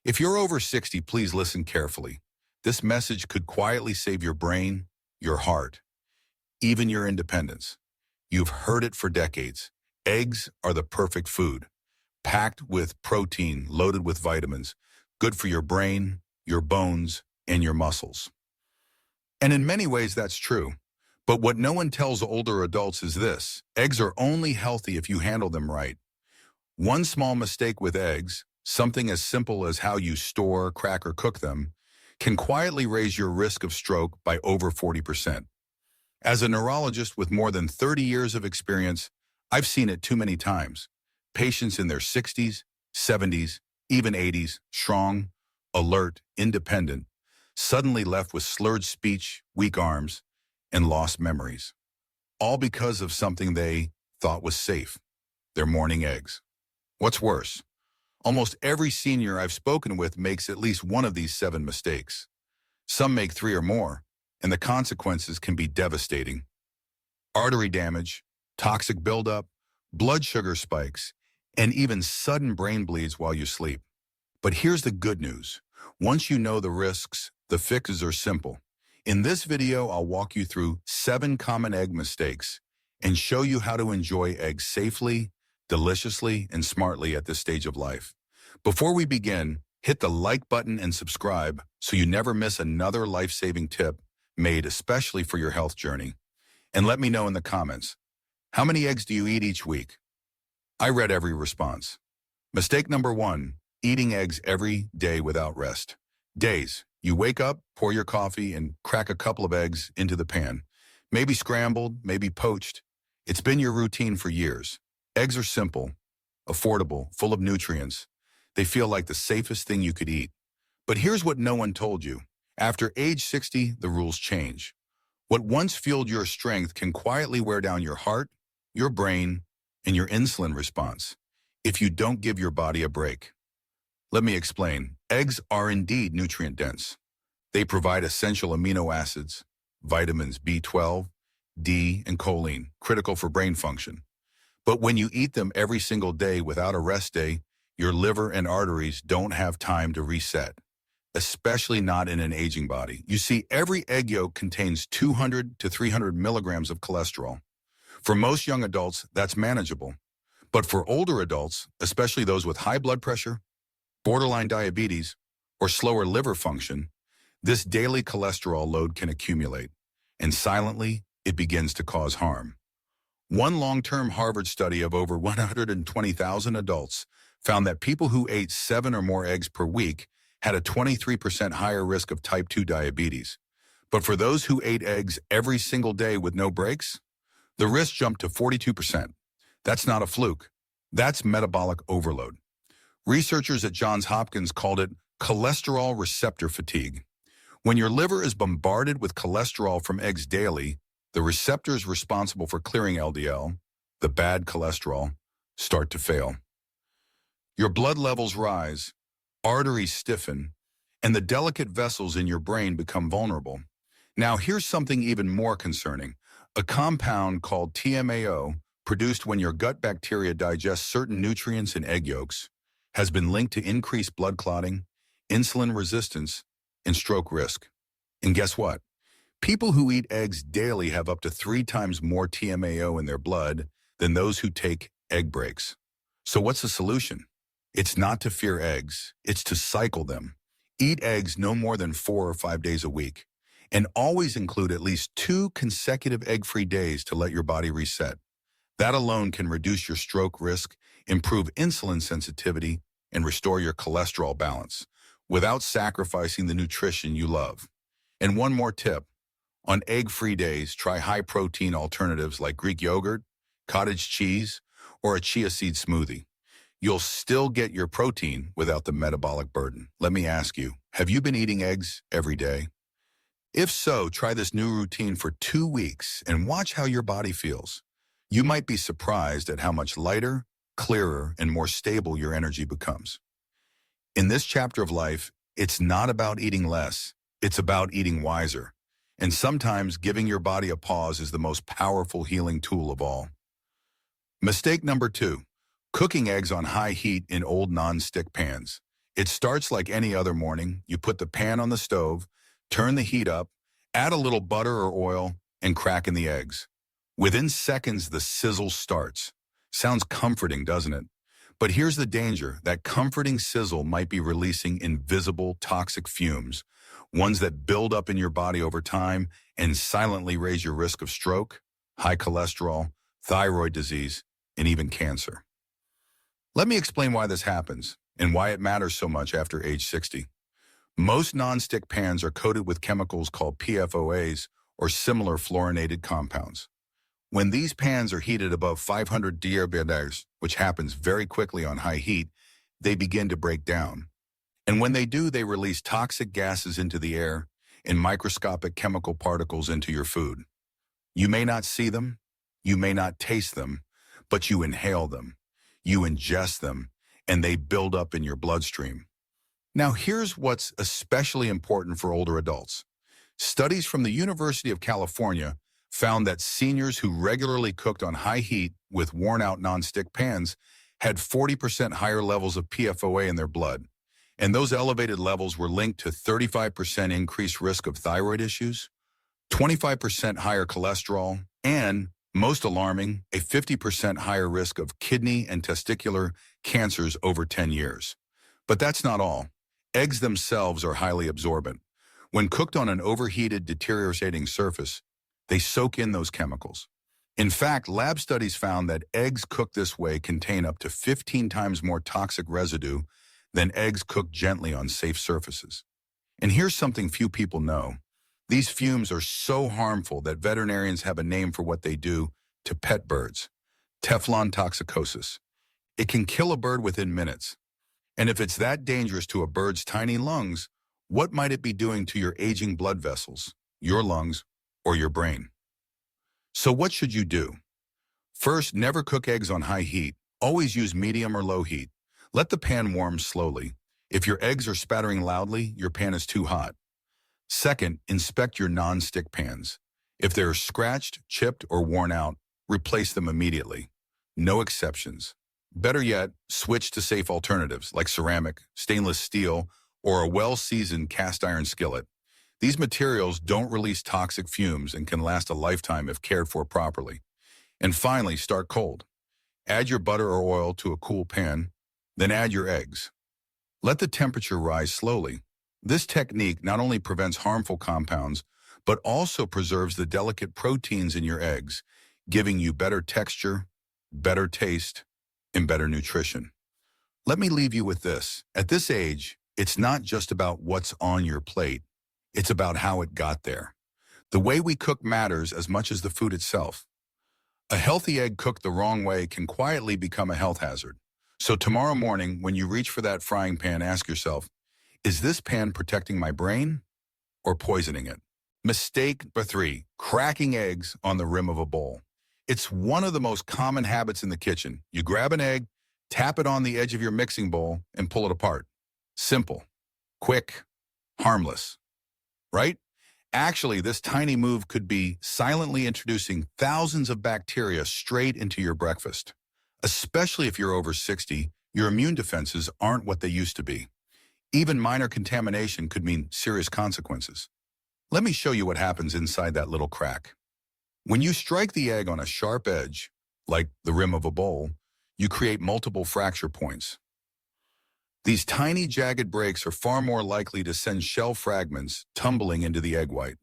If you're over 60, please listen carefully. This message could quietly save your brain, your heart, even your independence. You've heard it for decades. Eggs are the perfect food, packed with protein, loaded with vitamins, good for your brain, your bones, and your muscles. And in many ways, that's true. But what no one tells older adults is this: eggs are only healthy if you handle them right. One small mistake with eggs, something as simple as how you store, crack, or cook them, can quietly raise your risk of stroke by over 40%. As a neurologist with more than 30 years of experience, I've seen it too many times. Patients in their 60s, 70s, even 80s, strong, alert, independent, suddenly left with slurred speech, weak arms, and lost memories. All because of something they thought was safe: their morning eggs. What's worse, almost every senior I've spoken with makes at least one of these 7 mistakes. Some make 3 or more, and the consequences can be devastating. Artery damage, toxic buildup, blood sugar spikes, and even sudden brain bleeds while you sleep. But here's the good news. Once you know the risks, the fixes are simple. In this video, I'll walk you through 7 common egg mistakes and show you how to enjoy eggs safely, deliciously, and smartly at this stage of life. Before we begin, hit the like button and subscribe so you never miss another life-saving tip made especially for your health journey. And let me know in the comments, how many eggs do you eat each week? I read every response. Mistake number 1, eating eggs every day without rest. Days. You wake up, pour your coffee, and crack a couple of eggs into the pan. Maybe scrambled, maybe poached. It's been your routine for years. Eggs are simple, affordable, full of nutrients. They feel like the safest thing you could eat. But here's what no one told you. After age 60, the rules change. What once fueled your strength can quietly wear down your heart, your brain, and your insulin response if you don't give your body a break. Let me explain. Eggs are indeed nutrient-dense. They provide essential amino acids, vitamins B12, D, and choline, critical for brain function. But when you eat them every single day without a rest day, your liver and arteries don't have time to reset, especially not in an aging body. You see, every egg yolk contains 200 to 300 milligrams of cholesterol. For most young adults, that's manageable. But for older adults, especially those with high blood pressure, borderline diabetes, or slower liver function, this daily cholesterol load can accumulate, and silently, it begins to cause harm. One long-term Harvard study of over 120,000 adults found that people who ate 7 or more eggs per week had a 23% higher risk of type 2 diabetes. But for those who ate eggs every single day with no breaks, the risk jumped to 42%. That's not a fluke. That's metabolic overload. Researchers at Johns Hopkins called it cholesterol receptor fatigue. When your liver is bombarded with cholesterol from eggs daily, the receptors responsible for clearing LDL, the bad cholesterol, start to fail. Your blood levels rise, arteries stiffen, and the delicate vessels in your brain become vulnerable. Now, here's something even more concerning. A compound called TMAO, produced when your gut bacteria digest certain nutrients in egg yolks, has been linked to increased blood clotting, insulin resistance, and stroke risk. And guess what? People who eat eggs daily have up to 3 times more TMAO in their blood than those who take egg breaks. So what's the solution? It's not to fear eggs, it's to cycle them. Eat eggs no more than 4 or 5 days a week, and always include at least 2 consecutive egg-free days to let your body reset. That alone can reduce your stroke risk, improve insulin sensitivity, and restore your cholesterol balance without sacrificing the nutrition you love. And one more tip. On egg-free days, try high-protein alternatives like Greek yogurt, cottage cheese, or a chia seed smoothie. You'll still get your protein without the metabolic burden. Let me ask you, have you been eating eggs every day? If so, try this new routine for 2 weeks and watch how your body feels. You might be surprised at how much lighter, clearer, and more stable your energy becomes. In this chapter of life, it's not about eating less, it's about eating wiser. And sometimes giving your body a pause is the most powerful healing tool of all. Mistake number 2, cooking eggs on high heat in old non-stick pans. It starts like any other morning. You put the pan on the stove, turn the heat up, add a little butter or oil, and crack in the eggs. Within seconds, the sizzle starts. Sounds comforting, doesn't it? But here's the danger. That comforting sizzle might be releasing invisible toxic fumes, ones that build up in your body over time and silently raise your risk of stroke, high cholesterol, thyroid disease, and even cancer. Let me explain why this happens and why it matters so much after age 60. Most nonstick pans are coated with chemicals called PFOAs or similar fluorinated compounds. When these pans are heated above 500 degrees, which happens very quickly on high heat, they begin to break down. And when they do, they release toxic gases into the air and microscopic chemical particles into your food. You may not see them, you may not taste them, but you inhale them, you ingest them, and they build up in your bloodstream. Now, here's what's especially important for older adults. Studies from the University of California found that seniors who regularly cooked on high heat with worn-out nonstick pans had 40% higher levels of PFOA in their blood. And those elevated levels were linked to 35% increased risk of thyroid issues, 25% higher cholesterol, and, most alarming, a 50% higher risk of kidney and testicular cancers over 10 years. But that's not all. Eggs themselves are highly absorbent. When cooked on an overheated, deteriorating surface, they soak in those chemicals. In fact, lab studies found that eggs cooked this way contain up to 15 times more toxic residue than eggs cooked gently on safe surfaces. And here's something few people know. These fumes are so harmful that veterinarians have a name for what they do to pet birds: Teflon toxicosis. It can kill a bird within minutes. And if it's that dangerous to a bird's tiny lungs, what might it be doing to your aging blood vessels, your lungs, or your brain? So what should you do? First, never cook eggs on high heat. Always use medium or low heat. Let the pan warm slowly. If your eggs are spattering loudly, your pan is too hot. Second, inspect your non-stick pans. If they're scratched, chipped, or worn out, replace them immediately. No exceptions. Better yet, switch to safe alternatives like ceramic, stainless steel, or a well-seasoned cast iron skillet. These materials don't release toxic fumes and can last a lifetime if cared for properly. And finally, start cold. Add your butter or oil to a cool pan, then add your eggs. Let the temperature rise slowly. This technique not only prevents harmful compounds, but also preserves the delicate proteins in your eggs, giving you better texture, better taste, and better nutrition. Let me leave you with this. At this age, it's not just about what's on your plate. It's about how it got there. The way we cook matters as much as the food itself. A healthy egg cooked the wrong way can quietly become a health hazard. So tomorrow morning, when you reach for that frying pan, ask yourself, is this pan protecting my brain or poisoning it? Mistake number 3, cracking eggs on the rim of a bowl. It's one of the most common habits in the kitchen. You grab an egg, tap it on the edge of your mixing bowl, and pull it apart. Simple, quick, harmless, right? Actually, this tiny move could be silently introducing thousands of bacteria straight into your breakfast. Especially if you're over 60, your immune defenses aren't what they used to be. Even minor contamination could mean serious consequences. Let me show you what happens inside that little crack. When you strike the egg on a sharp edge, like the rim of a bowl, you create multiple fracture points. These tiny jagged breaks are far more likely to send shell fragments tumbling into the egg white.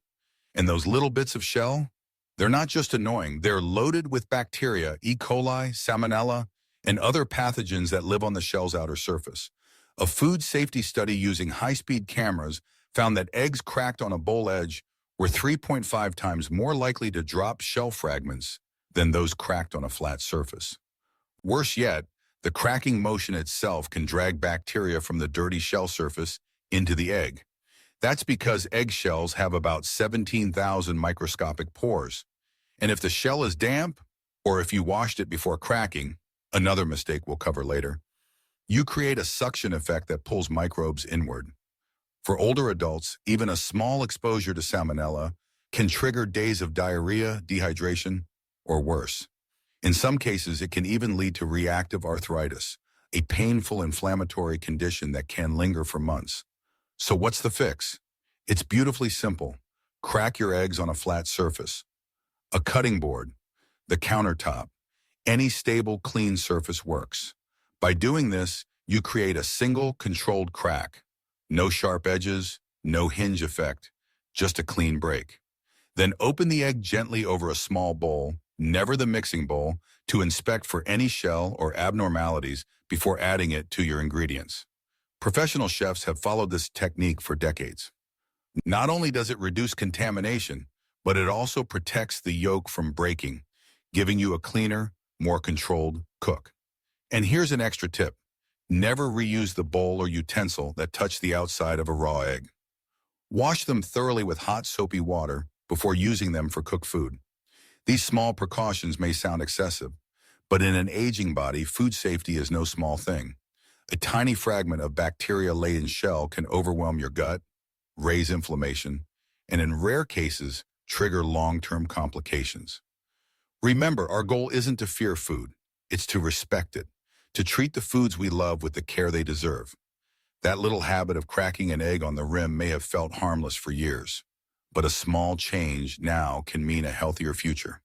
And those little bits of shell, they're not just annoying, they're loaded with bacteria, E. coli, salmonella, and other pathogens that live on the shell's outer surface. A food safety study using high-speed cameras found that eggs cracked on a bowl edge were 3.5 times more likely to drop shell fragments than those cracked on a flat surface. Worse yet, the cracking motion itself can drag bacteria from the dirty shell surface into the egg. That's because eggshells have about 17,000 microscopic pores. And if the shell is damp, or if you washed it before cracking, another mistake we'll cover later, you create a suction effect that pulls microbes inward. For older adults, even a small exposure to salmonella can trigger days of diarrhea, dehydration, or worse. In some cases, it can even lead to reactive arthritis, a painful inflammatory condition that can linger for months. So what's the fix? It's beautifully simple. Crack your eggs on a flat surface, a cutting board, the countertop. Any stable, clean surface works. By doing this, you create a single, controlled crack. No sharp edges, no hinge effect, just a clean break. Then open the egg gently over a small bowl, never the mixing bowl, to inspect for any shell or abnormalities before adding it to your ingredients. Professional chefs have followed this technique for decades. Not only does it reduce contamination, but it also protects the yolk from breaking, giving you a cleaner, more controlled cook. And here's an extra tip. Never reuse the bowl or utensil that touched the outside of a raw egg. Wash them thoroughly with hot, soapy water before using them for cooked food. These small precautions may sound excessive, but in an aging body, food safety is no small thing. A tiny fragment of bacteria-laden shell can overwhelm your gut, raise inflammation, and in rare cases, trigger long-term complications. Remember, our goal isn't to fear food, it's to respect it, to treat the foods we love with the care they deserve. That little habit of cracking an egg on the rim may have felt harmless for years, but a small change now can mean a healthier future.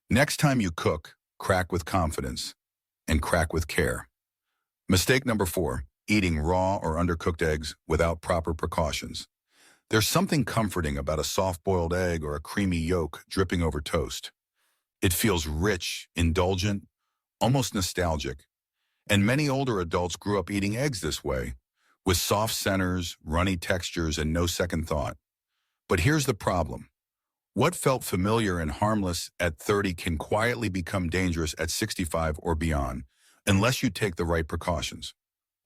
Next time you cook, crack with confidence and crack with care. Mistake number 4, eating raw or undercooked eggs without proper precautions. There's something comforting about a soft-boiled egg or a creamy yolk dripping over toast. It feels rich, indulgent, almost nostalgic. And many older adults grew up eating eggs this way, with soft centers, runny textures, and no second thought. But here's the problem. What felt familiar and harmless at 30 can quietly become dangerous at 65 or beyond, unless you take the right precautions.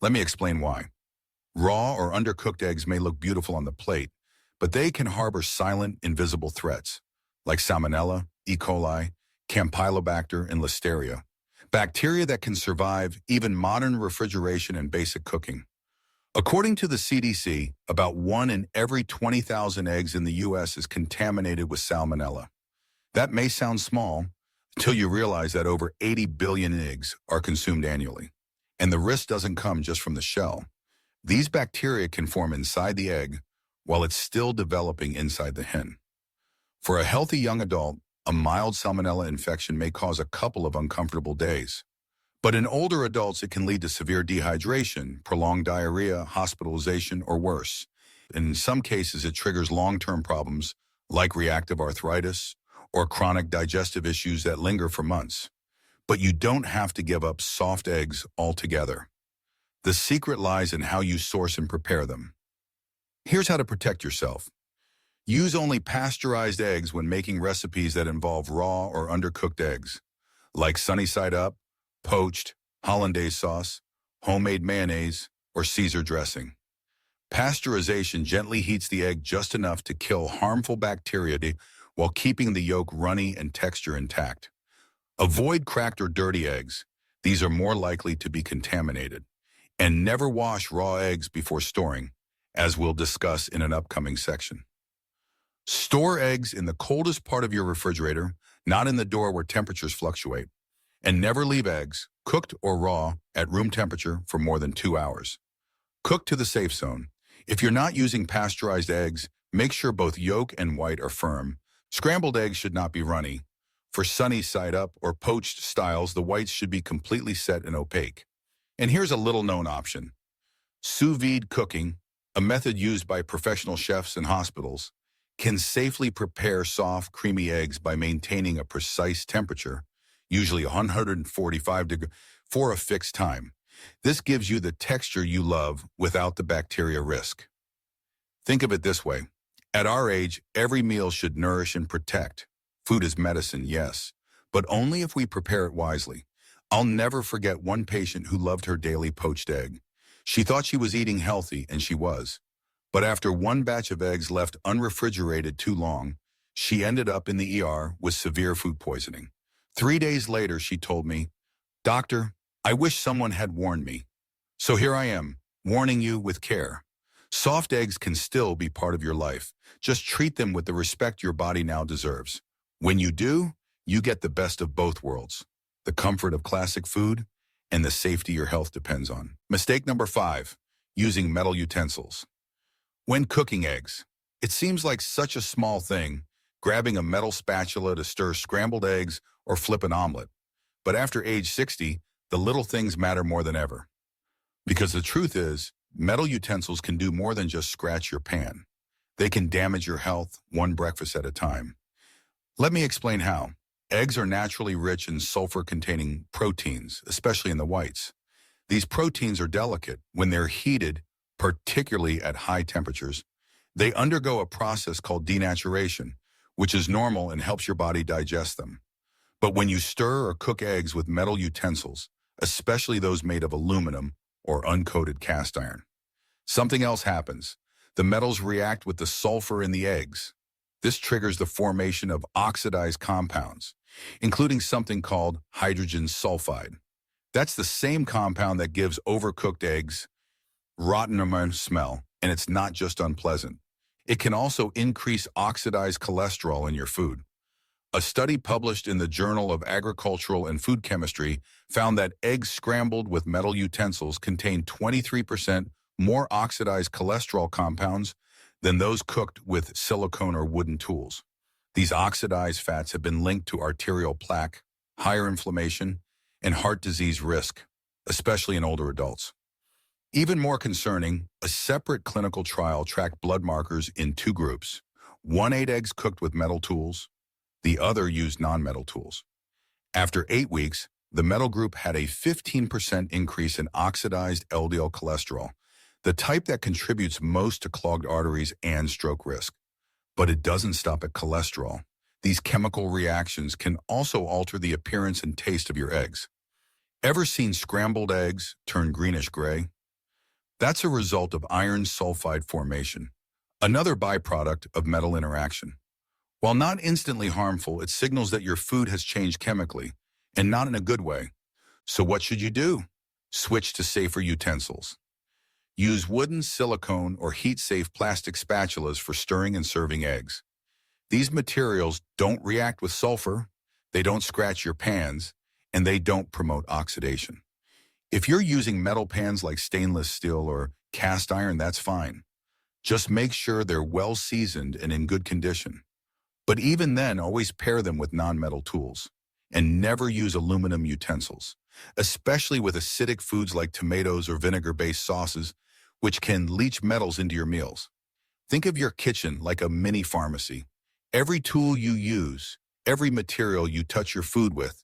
Let me explain why. Raw or undercooked eggs may look beautiful on the plate, but they can harbor silent, invisible threats, like Salmonella, E. coli, Campylobacter, and Listeria, bacteria that can survive even modern refrigeration and basic cooking. According to the CDC, about 1 in every 20,000 eggs in the U.S. is contaminated with Salmonella. That may sound small until you realize that over 80 billion eggs are consumed annually. And the risk doesn't come just from the shell. These bacteria can form inside the egg while it's still developing inside the hen. For a healthy young adult, a mild Salmonella infection may cause a couple of uncomfortable days. But in older adults, it can lead to severe dehydration, prolonged diarrhea, hospitalization, or worse. In some cases, it triggers long-term problems like reactive arthritis or chronic digestive issues that linger for months. But you don't have to give up soft eggs altogether. The secret lies in how you source and prepare them. Here's how to protect yourself. Use only pasteurized eggs when making recipes that involve raw or undercooked eggs, like sunny side up, poached, hollandaise sauce, homemade mayonnaise, or Caesar dressing. Pasteurization gently heats the egg just enough to kill harmful bacteria while keeping the yolk runny and texture intact. Avoid cracked or dirty eggs. These are more likely to be contaminated. And never wash raw eggs before storing, as we'll discuss in an upcoming section. Store eggs in the coldest part of your refrigerator, not in the door where temperatures fluctuate. And never leave eggs, cooked or raw, at room temperature for more than 2 hours. Cook to the safe zone. If you're not using pasteurized eggs, make sure both yolk and white are firm. Scrambled eggs should not be runny. For sunny side up or poached styles, the whites should be completely set and opaque. And here's a little-known option. Sous vide cooking, a method used by professional chefs in hospitals, can safely prepare soft, creamy eggs by maintaining a precise temperature, usually 145 degrees, for a fixed time. This gives you the texture you love without the bacteria risk. Think of it this way. At our age, every meal should nourish and protect. Food is medicine, yes, but only if we prepare it wisely. I'll never forget one patient who loved her daily poached egg. She thought she was eating healthy, and she was. But after one batch of eggs left unrefrigerated too long, she ended up in the ER with severe food poisoning. 3 days later, she told me, "Doctor, I wish someone had warned me." So here I am, warning you with care. Soft eggs can still be part of your life. Just treat them with the respect your body now deserves. When you do, you get the best of both worlds. The comfort of classic food and the safety your health depends on. Mistake number 5, using metal utensils. When cooking eggs, it seems like such a small thing, grabbing a metal spatula to stir scrambled eggs or flip an omelet. But after age 60, the little things matter more than ever. Because the truth is, metal utensils can do more than just scratch your pan. They can damage your health, one breakfast at a time. Let me explain how. Eggs are naturally rich in sulfur-containing proteins, especially in the whites. These proteins are delicate. When they're heated, particularly at high temperatures, they undergo a process called denaturation, which is normal and helps your body digest them. But when you stir or cook eggs with metal utensils, especially those made of aluminum or uncoated cast iron, something else happens. The metals react with the sulfur in the eggs. This triggers the formation of oxidized compounds, including something called hydrogen sulfide. That's the same compound that gives overcooked eggs rotten smell, and it's not just unpleasant. It can also increase oxidized cholesterol in your food. A study published in the Journal of Agricultural and Food Chemistry found that eggs scrambled with metal utensils contain 23% more oxidized cholesterol compounds than those cooked with silicone or wooden tools. These oxidized fats have been linked to arterial plaque, higher inflammation, and heart disease risk, especially in older adults. Even more concerning, a separate clinical trial tracked blood markers in 2 groups. One ate eggs cooked with metal tools, the other used non-metal tools. After 8 weeks, the metal group had a 15% increase in oxidized LDL cholesterol, the type that contributes most to clogged arteries and stroke risk. But it doesn't stop at cholesterol. These chemical reactions can also alter the appearance and taste of your eggs. Ever seen scrambled eggs turn greenish-gray? That's a result of iron sulfide formation, another byproduct of metal interaction. While not instantly harmful, it signals that your food has changed chemically, and not in a good way. So what should you do? Switch to safer utensils. Use wooden, silicone, or heat-safe plastic spatulas for stirring and serving eggs. These materials don't react with sulfur, they don't scratch your pans, and they don't promote oxidation. If you're using metal pans like stainless steel or cast iron, that's fine. Just make sure they're well seasoned and in good condition. But even then, always pair them with non-metal tools. And never use aluminum utensils, especially with acidic foods like tomatoes or vinegar-based sauces, which can leach metals into your meals. Think of your kitchen like a mini pharmacy. Every tool you use, every material you touch your food with,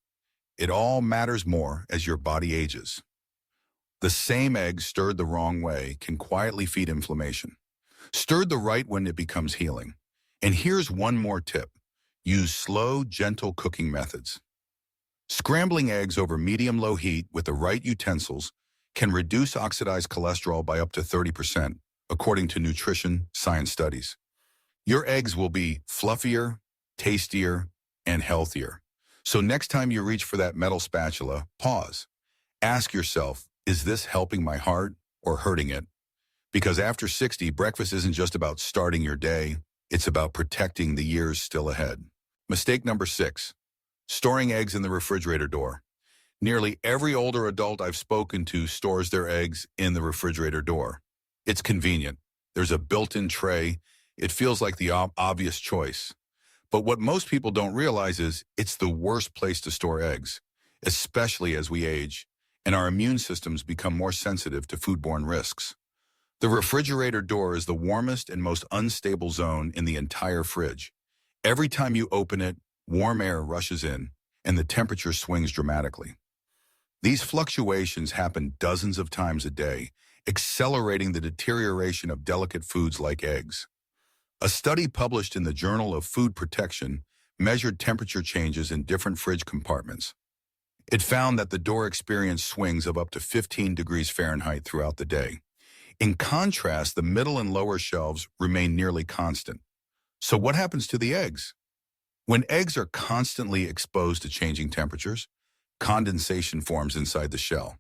it all matters more as your body ages. The same egg stirred the wrong way can quietly feed inflammation. Stirred the right when it becomes healing. And here's one more tip. Use slow, gentle cooking methods. Scrambling eggs over medium-low heat with the right utensils can reduce oxidized cholesterol by up to 30%, according to nutrition science studies. Your eggs will be fluffier, tastier, and healthier. So next time you reach for that metal spatula, pause. Ask yourself, is this helping my heart or hurting it? Because after 60, breakfast isn't just about starting your day, it's about protecting the years still ahead. Mistake number 6, storing eggs in the refrigerator door. Nearly every older adult I've spoken to stores their eggs in the refrigerator door. It's convenient. There's a built-in tray. It feels like the obvious choice. But what most people don't realize is it's the worst place to store eggs, especially as we age and our immune systems become more sensitive to foodborne risks. The refrigerator door is the warmest and most unstable zone in the entire fridge. Every time you open it, warm air rushes in, and the temperature swings dramatically. These fluctuations happen dozens of times a day, accelerating the deterioration of delicate foods like eggs. A study published in the Journal of Food Protection measured temperature changes in different fridge compartments. It found that the door experienced swings of up to 15 degrees Fahrenheit throughout the day. In contrast, the middle and lower shelves remain nearly constant. So what happens to the eggs? When eggs are constantly exposed to changing temperatures, condensation forms inside the shell.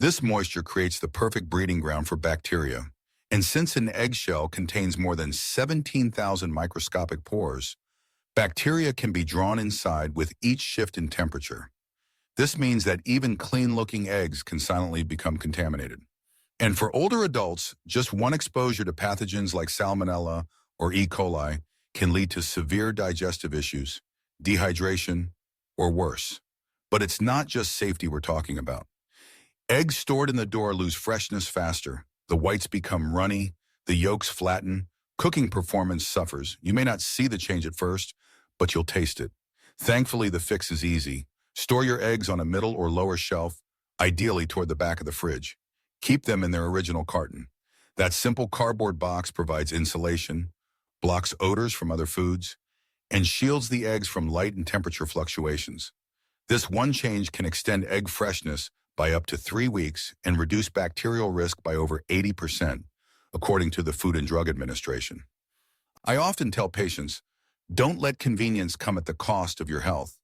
This moisture creates the perfect breeding ground for bacteria. And since an eggshell contains more than 17,000 microscopic pores, bacteria can be drawn inside with each shift in temperature. This means that even clean-looking eggs can silently become contaminated. And for older adults, just one exposure to pathogens like Salmonella or E. coli can lead to severe digestive issues, dehydration, or worse. But it's not just safety we're talking about. Eggs stored in the door lose freshness faster. The whites become runny, the yolks flatten, cooking performance suffers. You may not see the change at first, but you'll taste it. Thankfully, the fix is easy. Store your eggs on a middle or lower shelf, ideally toward the back of the fridge. Keep them in their original carton. That simple cardboard box provides insulation, blocks odors from other foods, and shields the eggs from light and temperature fluctuations. This one change can extend egg freshness by up to 3 weeks and reduce bacterial risk by over 80%, according to the Food and Drug Administration. I often tell patients, don't let convenience come at the cost of your health.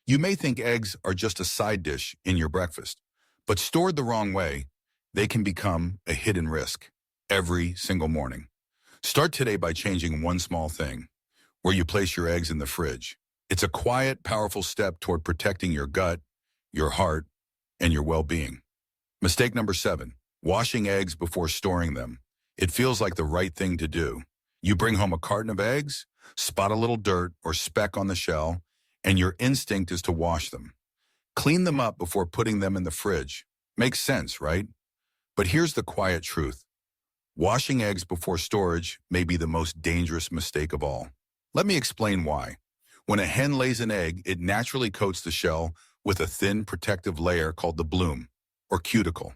You may think eggs are just a side dish in your breakfast, but stored the wrong way, they can become a hidden risk every single morning. Start today by changing one small thing, where you place your eggs in the fridge. It's a quiet, powerful step toward protecting your gut, your heart, and your well-being. Mistake number 7, washing eggs before storing them. It feels like the right thing to do. You bring home a carton of eggs, spot a little dirt or speck on the shell, and your instinct is to wash them. Clean them up before putting them in the fridge. Makes sense, right? But here's the quiet truth. Washing eggs before storage may be the most dangerous mistake of all. Let me explain why. When a hen lays an egg, it naturally coats the shell with a thin protective layer called the bloom, or cuticle.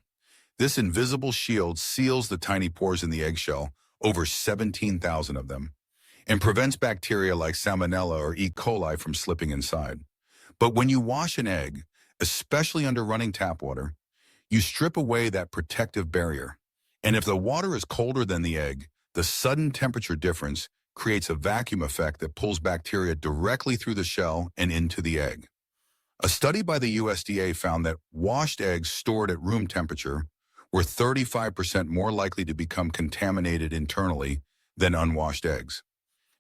This invisible shield seals the tiny pores in the eggshell, over 17,000 of them, and prevents bacteria like Salmonella or E. coli from slipping inside. But when you wash an egg, especially under running tap water, you strip away that protective barrier. And if the water is colder than the egg, the sudden temperature difference creates a vacuum effect that pulls bacteria directly through the shell and into the egg. A study by the USDA found that washed eggs stored at room temperature were 35% more likely to become contaminated internally than unwashed eggs.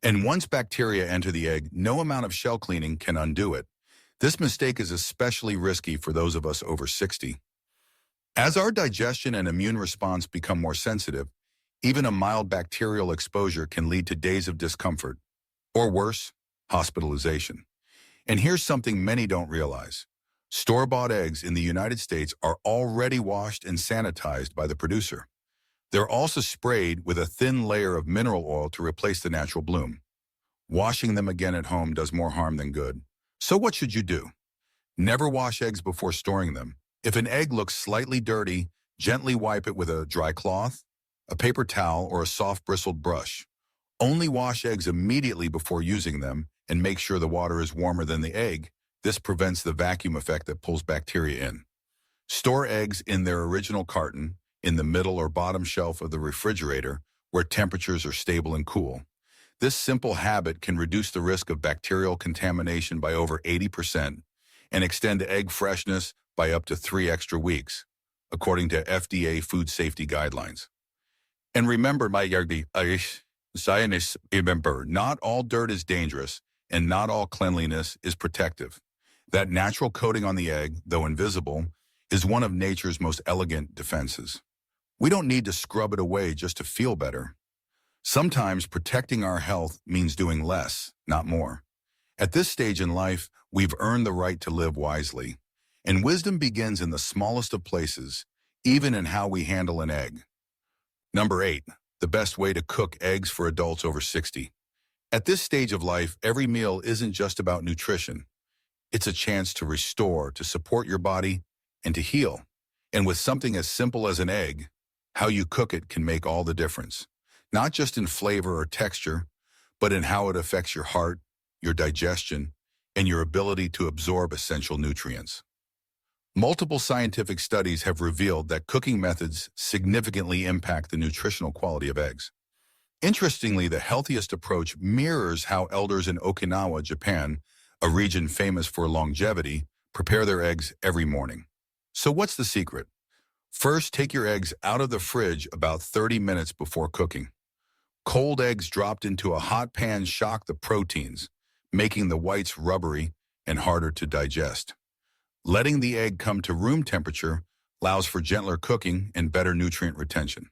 And once bacteria enter the egg, no amount of shell cleaning can undo it. This mistake is especially risky for those of us over 60. As our digestion and immune response become more sensitive, even a mild bacterial exposure can lead to days of discomfort, or worse, hospitalization. And here's something many don't realize. Store-bought eggs in the United States are already washed and sanitized by the producer. They're also sprayed with a thin layer of mineral oil to replace the natural bloom. Washing them again at home does more harm than good. So what should you do? Never wash eggs before storing them. If an egg looks slightly dirty, gently wipe it with a dry cloth, a paper towel, or a soft bristled brush. Only wash eggs immediately before using them and make sure the water is warmer than the egg. This prevents the vacuum effect that pulls bacteria in. Store eggs in their original carton in the middle or bottom shelf of the refrigerator where temperatures are stable and cool. This simple habit can reduce the risk of bacterial contamination by over 80% and extend egg freshness by up to 3 extra weeks, according to FDA food safety guidelines. And remember, not all dirt is dangerous and not all cleanliness is protective. That natural coating on the egg, though invisible, is one of nature's most elegant defenses. We don't need to scrub it away just to feel better. Sometimes protecting our health means doing less, not more. At this stage in life, we've earned the right to live wisely. And wisdom begins in the smallest of places, even in how we handle an egg. Number 8, the best way to cook eggs for adults over 60. At this stage of life, every meal isn't just about nutrition. It's a chance to restore, to support your body, and to heal. And with something as simple as an egg, how you cook it can make all the difference. Not just in flavor or texture, but in how it affects your heart, your digestion, and your ability to absorb essential nutrients. Multiple scientific studies have revealed that cooking methods significantly impact the nutritional quality of eggs. Interestingly, the healthiest approach mirrors how elders in Okinawa, Japan, a region famous for longevity, prepare their eggs every morning. So what's the secret? First, take your eggs out of the fridge about 30 minutes before cooking. Cold eggs dropped into a hot pan shock the proteins, making the whites rubbery and harder to digest. Letting the egg come to room temperature allows for gentler cooking and better nutrient retention.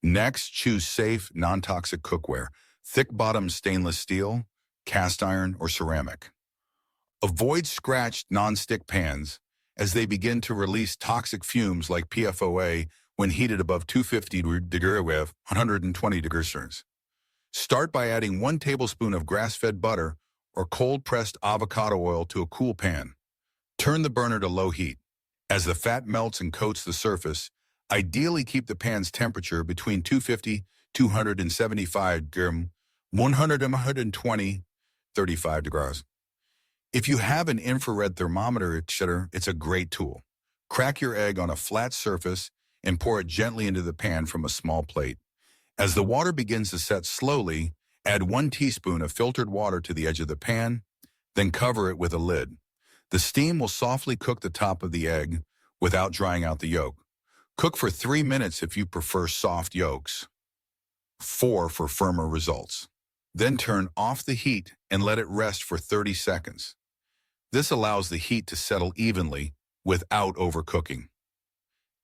Next, choose safe, non-toxic cookware, thick-bottom stainless steel, cast iron, or ceramic. Avoid scratched non-stick pans as they begin to release toxic fumes like PFOA when heated above 250 degrees with 120 degrees Celsius. Start by adding 1 tablespoon of grass-fed butter or cold-pressed avocado oil to a cool pan. Turn the burner to low heat. As the fat melts and coats the surface, ideally keep the pan's temperature between 250, 275 degrees, 100 and 120, 35 degrees. If you have an infrared thermometer, etc., it's a great tool. Crack your egg on a flat surface and pour it gently into the pan from a small plate. As the water begins to set slowly, add 1 teaspoon of filtered water to the edge of the pan, then cover it with a lid. The steam will softly cook the top of the egg without drying out the yolk. Cook for 3 minutes if you prefer soft yolks, 4 for firmer results. Then turn off the heat and let it rest for 30 seconds. This allows the heat to settle evenly without overcooking.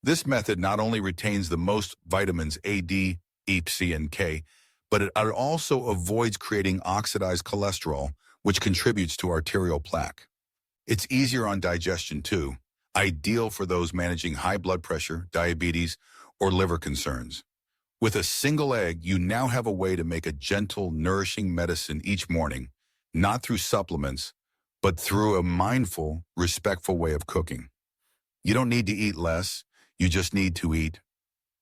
This method not only retains the most vitamins A, D, E, C, and K, but it also avoids creating oxidized cholesterol, which contributes to arterial plaque. It's easier on digestion too, ideal for those managing high blood pressure, diabetes, or liver concerns. With a single egg, you now have a way to make a gentle, nourishing medicine each morning, not through supplements, but through a mindful, respectful way of cooking. You don't need to eat less, you just need to eat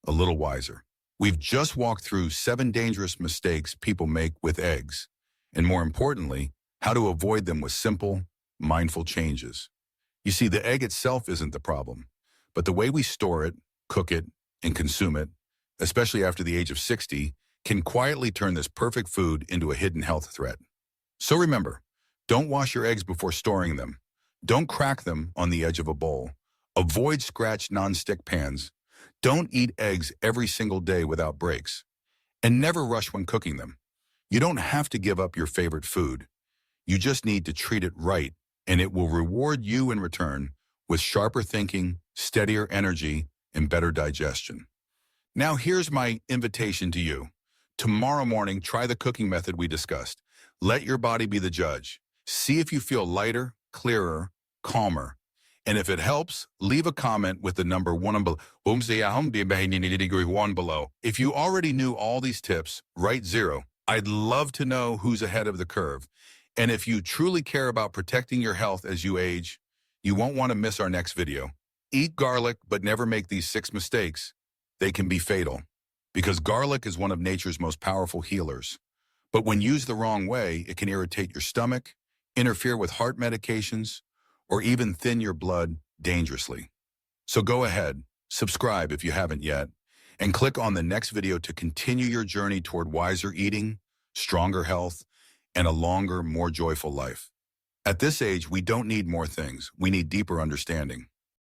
a little wiser. We've just walked through 7 dangerous mistakes people make with eggs, and more importantly, how to avoid them with simple, mindful changes. You see, the egg itself isn't the problem, but the way we store it, cook it, and consume it, especially after the age of 60, can quietly turn this perfect food into a hidden health threat. So remember, don't wash your eggs before storing them. Don't crack them on the edge of a bowl. Avoid scratched non-stick pans. Don't eat eggs every single day without breaks. And never rush when cooking them. You don't have to give up your favorite food. You just need to treat it right, and it will reward you in return with sharper thinking, steadier energy, and better digestion. Now here's my invitation to you. Tomorrow morning, try the cooking method we discussed. Let your body be the judge. See if you feel lighter, clearer, calmer. And if it helps, leave a comment with the number 1 below. If you already knew all these tips, write 0. I'd love to know who's ahead of the curve. And if you truly care about protecting your health as you age, you won't want to miss our next video. Eat garlic, but never make these 6 mistakes. They can be fatal, because garlic is one of nature's most powerful healers. But when used the wrong way, it can irritate your stomach, interfere with heart medications, or even thin your blood dangerously. So go ahead, subscribe if you haven't yet, and click on the next video to continue your journey toward wiser eating, stronger health, and a longer, more joyful life. At this age, we don't need more things. We need deeper understanding.